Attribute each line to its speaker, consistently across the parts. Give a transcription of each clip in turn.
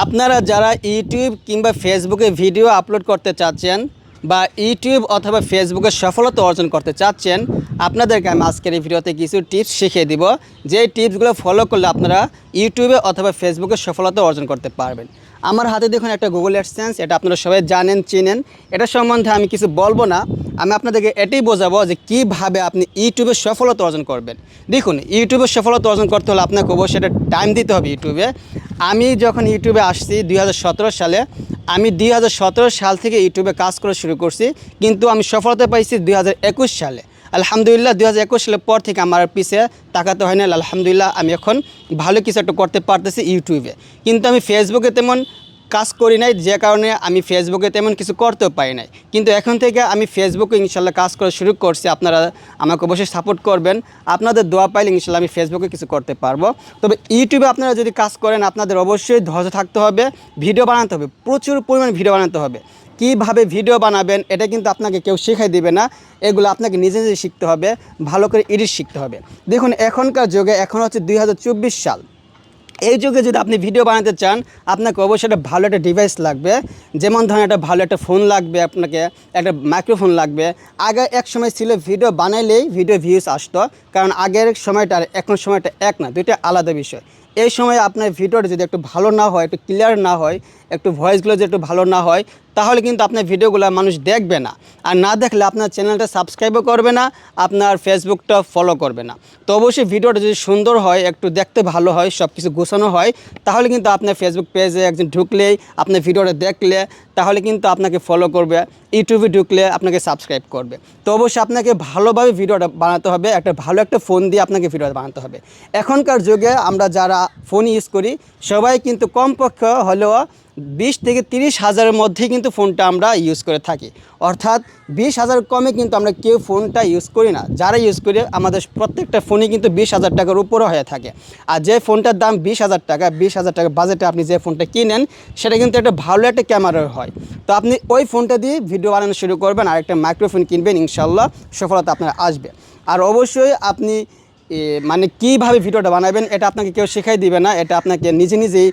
Speaker 1: আপনারা যারা ইউটিউব কিংবা ফেসবুকে ভিডিও আপলোড করতে চাচ্ছেন বা ইউটিউব অথবা ফেসবুকে সফলতা অর্জন করতে চাচ্ছেন, আপনাদেরকে আমি আজকের এই ভিডিওতে কিছু টিপস শিখিয়ে দিব। যে টিপসগুলো ফলো করলে আপনারা ইউটিউবে অথবা ফেসবুকে সফলতা অর্জন করতে পারবেন। আমার হাতে দেখুন একটা গুগল অ্যাডসেন্স, এটা আপনারা সবাই জানেন, চিনেন। এটা সম্বন্ধে আমি কিছু বলবো না, আমি আপনাদেরকে এটাই বোঝাবো যে কীভাবে আপনি ইউটিউবে সফলতা অর্জন করবেন। দেখুন, ইউটিউবে সফলতা অর্জন করতে হলে আপনাকে অবশ্যই একটা টাইম দিতে হবে ইউটিউবে। আমি যখন ইউটিউবে আসছি 2017 সালে, আমি 2017 সাল থেকে ইউটিউবে কাজ করা শুরু করছি, কিন্তু আমি সফলতা পাইছি 2021 সালে। আলহামদুলিল্লাহ 2021 সালের পর থেকে আমার পিছিয়ে তাকাতে হয় না। আলহামদুলিল্লাহ আমি এখন ভালো কিছু একটা করতে পারতেছি ইউটিউবে। কিন্তু আমি ফেসবুকে তেমন কাজ করি নাই, যে কারণে আমি ফেসবুকে তেমন কিছু করতেও পারি নাই। কিন্তু এখন থেকে আমি ফেসবুকে ইনশাল্লাহ কাজ করা শুরু করছি। আপনারা আমাকে অবশ্যই সাপোর্ট করবেন। আপনাদের দোয়া পাইলে ইনশাল্লাহ আমি ফেসবুকে কিছু করতে পারবো। তবে ইউটিউবে আপনারা যদি কাজ করেন, আপনাদের অবশ্যই ধৈর্য থাকতে হবে, ভিডিও বানাতে হবে, প্রচুর পরিমাণ ভিডিও বানাতে হবে। কীভাবে ভিডিও বানাবেন এটা কিন্তু আপনাকে কেউ শেখাই দিবে না, এগুলো আপনাকে নিজে নিজে শিখতে হবে, ভালো করে এডিট শিখতে হবে। দেখুন, এখনকার যুগে, এখন হচ্ছে 2024 সাল, এই যুগে যদি আপনি ভিডিও বানাতে চান, আপনাকে অবশ্যই একটা ভালো একটা ডিভাইস লাগবে। যেমন ধরেন একটা ভালো একটা ফোন লাগবে, আপনাকে একটা মাইক্রোফোন লাগবে। আগে এক সময় ছিল ভিডিও বানাইলেই ভিডিও ভিউজ আসতো, কারণ আগের সময়টা আর এখন সময়টা এক না, দুইটা আলাদা বিষয়। এই সময় আপনার ভিডিওটা যদি একটু ভালো না হয়, একটু ক্লিয়ার না হয়, একটু ভয়েসগুলো যদি একটু ভালো না হয়, তাহলে কিন্তু আপনার ভিডিওগুলো মানুষ দেখবে না। আর না দেখলে আপনার চ্যানেলটা সাবস্ক্রাইবও করবে না, আপনার ফেসবুকটা ফলো করবে না। তো অবশ্যই ভিডিওটা যদি সুন্দর হয়, একটু দেখতে ভালো হয়, সব কিছু গোছানো হয়, তাহলে কিন্তু আপনার ফেসবুক পেজে একজন ঢুকলেই, আপনার ভিডিওটা দেখলে, তাহলে কিন্তু আপনাকে ফলো করবে। ইউটিউবে ঢুকলে আপনাকে সাবস্ক্রাইব করবে। তো অবশ্যই আপনাকে ভালোভাবে ভিডিওটা বানাতে হবে, ভালো একটা ফোন দিয়ে আপনাকে ভিডিওটা বানাতে হবে। এখনকার যুগে আমরা যারা ফোন ইউজ করি, সবাই কিন্তু কমপক্ষে হলেও 20 থেকে 30 হাজারের মধ্যেই কিন্তু ফোনটা আমরা ইউজ করে থাকি। অর্থাৎ 20,000 কমে কিন্তু আমরা কেউ ফোনটা ইউজ করি না। যারা ইউজ করি, আমাদের প্রত্যেকটা ফোনই কিন্তু 20,000 টাকার উপরে হয়ে থাকে। আর যে ফোনটার দাম 20,000 টাকা, 20,000 টাকা বাজেটে আপনি যে ফোনটা কিনেন, সেটা কিন্তু একটা ভালো একটা ক্যামেরার হয়। তো আপনি ওই ফোনটা দিয়ে ভিডিও বানানো শুরু করবেন, আর একটা মাইক্রোফোন কিনবেন, ইনশাল্লাহ সফলতা আপনার আসবে। আর অবশ্যই আপনি মানে কীভাবে ভিডিওটা বানাবেন এটা আপনাকে কেউ শেখাই দিবে না, এটা আপনাকে নিজে নিজেই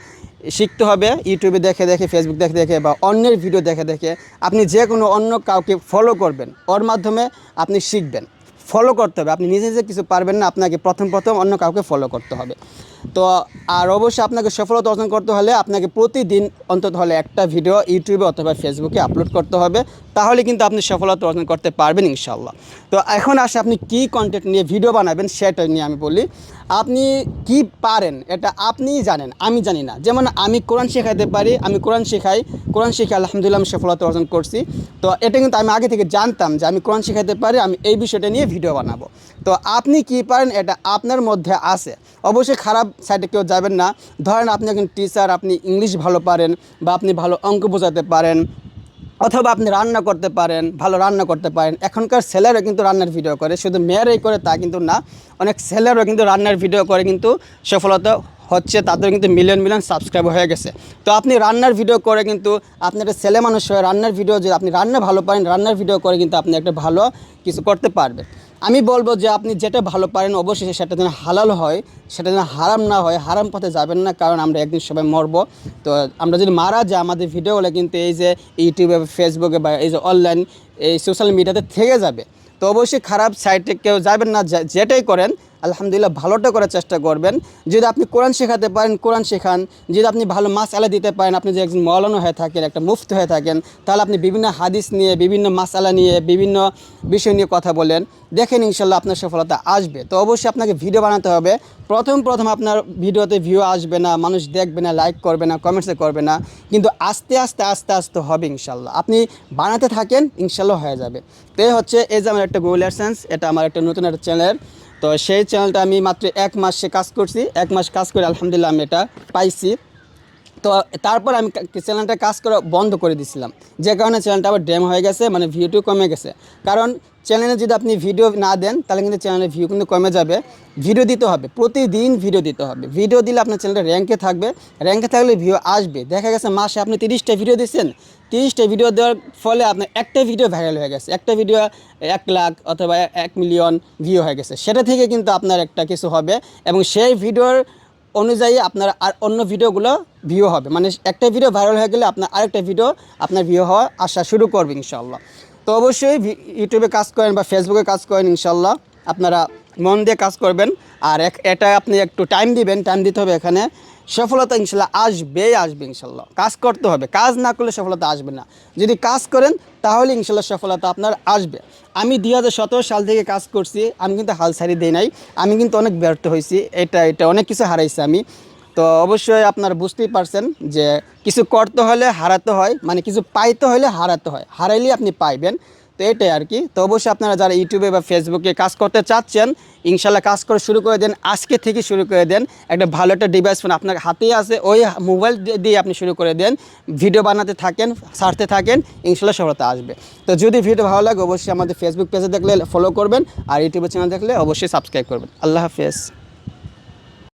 Speaker 1: শিখতে হবে। ইউটিউবে দেখে দেখে, ফেসবুক দেখে দেখে, বা অন্যের ভিডিও দেখে দেখে আপনি যে কোনো অন্য কাউকে ফলো করবেন, ওর মাধ্যমে আপনি শিখবেন। ফলো করতে হবে, আপনি নিজে নিজে কিছু পারবেন না, আপনাকে প্রথম অন্য কাউকে ফলো করতে হবে। তো আর অবশ্যই আপনাকে সফলতা অর্জন করতে হলে আপনাকে প্রতিদিন অন্তত হলে একটা ভিডিও ইউটিউবে অথবা ফেসবুকে আপলোড করতে হবে, তাহলে কিন্তু আপনি সফলতা অর্জন করতে পারবেন ইনশাল্লাহ। তো এখন আসে আপনি কী কন্টেন্ট নিয়ে ভিডিও বানাবেন সেটা নিয়ে আমি বলি। আপনি কি পারেন এটা আপনিই জানেন, আমি জানি না। যেমন আমি কোরআন শেখাতে পারি, আমি কোরআন শেখাই, কোরআন শিখে আলহামদুলিল্লাহ আমি সফলতা অর্জন করছি। তো এটা কিন্তু আমি আগে থেকে জানতাম যে আমি কোরআন শেখাতে পারি, আমি এই বিষয়টা নিয়ে ভিডিও বানাবো। তো আপনি কি পারেন এটা আপনার মধ্যে আছে, অবশ্যই খারাপ সাইডে কেউ যাবেন না। ধরেন আপনি একজন টিচার, আপনি ইংলিশ ভালো পারেন, বা আপনি ভালো অঙ্ক বোঝাতে পারেন, অথবা আপনি রান্না করতে পারেন, ভালো রান্না করতে পারেন। এখনকার ছেলেরা কিন্তু রান্নার ভিডিও করে, শুধু মেয়েরাই করে তা কিন্তু না, অনেক ছেলেরাও কিন্তু রান্নার ভিডিও করে কিন্তু সফলতা হচ্ছে, তাদের কিন্তু মিলিয়ন মিলিয়ন সাবস্ক্রাইব হয়ে গেছে। তো আপনি রান্নার ভিডিও করে কিন্তু আপনি একটা ছেলে মানুষ হয়ে রান্নার ভিডিও, যদি আপনি রান্না ভালো পারেন, রান্নার ভিডিও করে কিন্তু আপনি একটা ভালো কিছু করতে পারবেন। আমি বলবো যে আপনি যেটা ভালো পারেন অবশ্যই সেটা যেন হালাল হয়, সেটা যেন হারাম না হয়। হারাম পথে যাবেন না, কারণ আমরা একদিন সবাই মরবো। তো আমরা যদি মারা যাই, আমাদের ভিডিওগুলো কিন্তু এই যে ইউটিউবে, ফেসবুকে, বা এই যে অনলাইন এই সোশ্যাল মিডিয়াতে থেকে যাবে। তো অবশ্যই খারাপ সাইটে কেউ যাবেন না, যেটাই করেন আলহামদুলিল্লাহ ভালোটা করার চেষ্টা করবেন। যদি আপনি কোরআন শেখাতে পারেন, কোরআন শেখান। যদি আপনি ভালো মাসআলা দিতে পারেন, আপনি যে একজন মাওলানা হয়ে থাকেন, একটা মুফতি হয়ে থাকেন, তাহলে আপনি বিভিন্ন হাদিস নিয়ে, বিভিন্ন মাসআলা নিয়ে, বিভিন্ন বিষয় নিয়ে কথা বলেন, দেখেন ইনশাল্লাহ আপনার সফলতা আসবে। তো অবশ্যই আপনাকে ভিডিও বানাতে হবে। প্রথম আপনার ভিডিওতে ভিউ আসবে না, মানুষ দেখবে না, লাইক করবে না, কমেন্টসে করবে না, কিন্তু আস্তে আস্তে আস্তে আস্তে হবে ইনশাল্লাহ। আপনি বানাতে থাকেন, ইনশাল্লাহ হয়ে যাবে। তো এই হচ্ছে, এই যে আমার একটা গুগল অ্যাডসেন্স, এটা আমার একটা নতুন একটা চ্যানেল। তো সেই চ্যানেলটা আমি মাত্র 1 মাসে কাজ করছি, 1 মাস কাজ করে আলহামদুলিল্লাহ আমি এটা পাইছি। তো তারপর আমি চ্যানেলটা কাজ করা বন্ধ করে দিয়েছিলাম, যে কারণে চ্যানেলটা আবার ড্যাম হয়ে গেছে, মানে ভিউটিও কমে গেছে। কারণ চ্যানেলে যদি আপনি ভিডিও না দেন, তাহলে কিন্তু চ্যানেলের ভিউ কিন্তু কমে যাবে। ভিডিও দিতে হবে, প্রতিদিন ভিডিও দিতে হবে। ভিডিও দিলে আপনার চ্যানেলটা র্যাঙ্কে থাকবে, র্যাঙ্কে থাকলে ভিউ আসবে। দেখা গেছে মাসে আপনি 30টা ভিডিও দিচ্ছেন, 30টা ভিডিও দেওয়ার ফলে আপনার একটা ভিডিও ভাইরাল হয়ে গেছে, একটা ভিডিও 1 লাখ অথবা 1 মিলিয়ন ভিউ হয়ে গেছে। সেটা থেকে কিন্তু আপনার একটা কিছু হবে, এবং সেই ভিডিওর অনুযায়ী আপনার আর অন্য ভিডিওগুলো ভিউ হবে, মানে একটা ভিডিও ভাইরাল হয়ে গেলে আপনার আরেকটা ভিডিও আপনার ভিউ হওয়া আসা শুরু করবে ইনশাল্লাহ। তো অবশ্যই ইউটিউবে কাজ করেন বা ফেসবুকে কাজ করেন, ইনশাল্লাহ আপনারা মন দিয়ে কাজ করবেন। আর এটা আপনি একটু টাইম দিবেন, টাইম দিতে হবে। এখানে সফলতা ইনশাল্লাহ আসবেই আসবে, ইনশাল্লাহ কাজ করতে হবে, কাজ না করলে সফলতা আসবে না। যদি কাজ করেন তাহলে ইনশাল্লাহ সফলতা আপনার আসবে। আমি 2017 সাল থেকে কাজ করছি, আমি কিন্তু হাল ছাড়ি দিই নাই, আমি কিন্তু অনেক ব্যর্থ হয়েছি, এটা অনেক কিছু হারাইছি আমি। তো অবশ্যই আপনারা বুঝতেই পারছেন যে কিছু করতে হলে হারাতে হয়, মানে কিছু পাইতে হলে হারাতে হয়, হারাইলেই আপনি পাইবেন। তো এটাই আর কি। তো অবশ্যই আপনারা যারা ইউটিউবে বা ফেসবুকে কাজ করতে চাচ্ছেন, ইনশাল্লাহ কাজ করে শুরু করে দেন, আজকে থেকে শুরু করে দেন। একটা ভালো একটা ডিভাইস ফোন আপনার হাতেই আছে, ওই মোবাইল দিয়ে আপনি শুরু করে দেন, ভিডিও বানাতে থাকেন, ছাড়তে থাকেন, ইনশাল্লাহ সফলতা আসবে। তো যদি ভিডিও ভালো লাগে অবশ্যই আমাদের ফেসবুক পেজে দেখলে ফলো করবেন, আর ইউটিউবের চ্যানেল দেখলে অবশ্যই সাবস্ক্রাইব করবেন। আল্লাহ হাফেজ।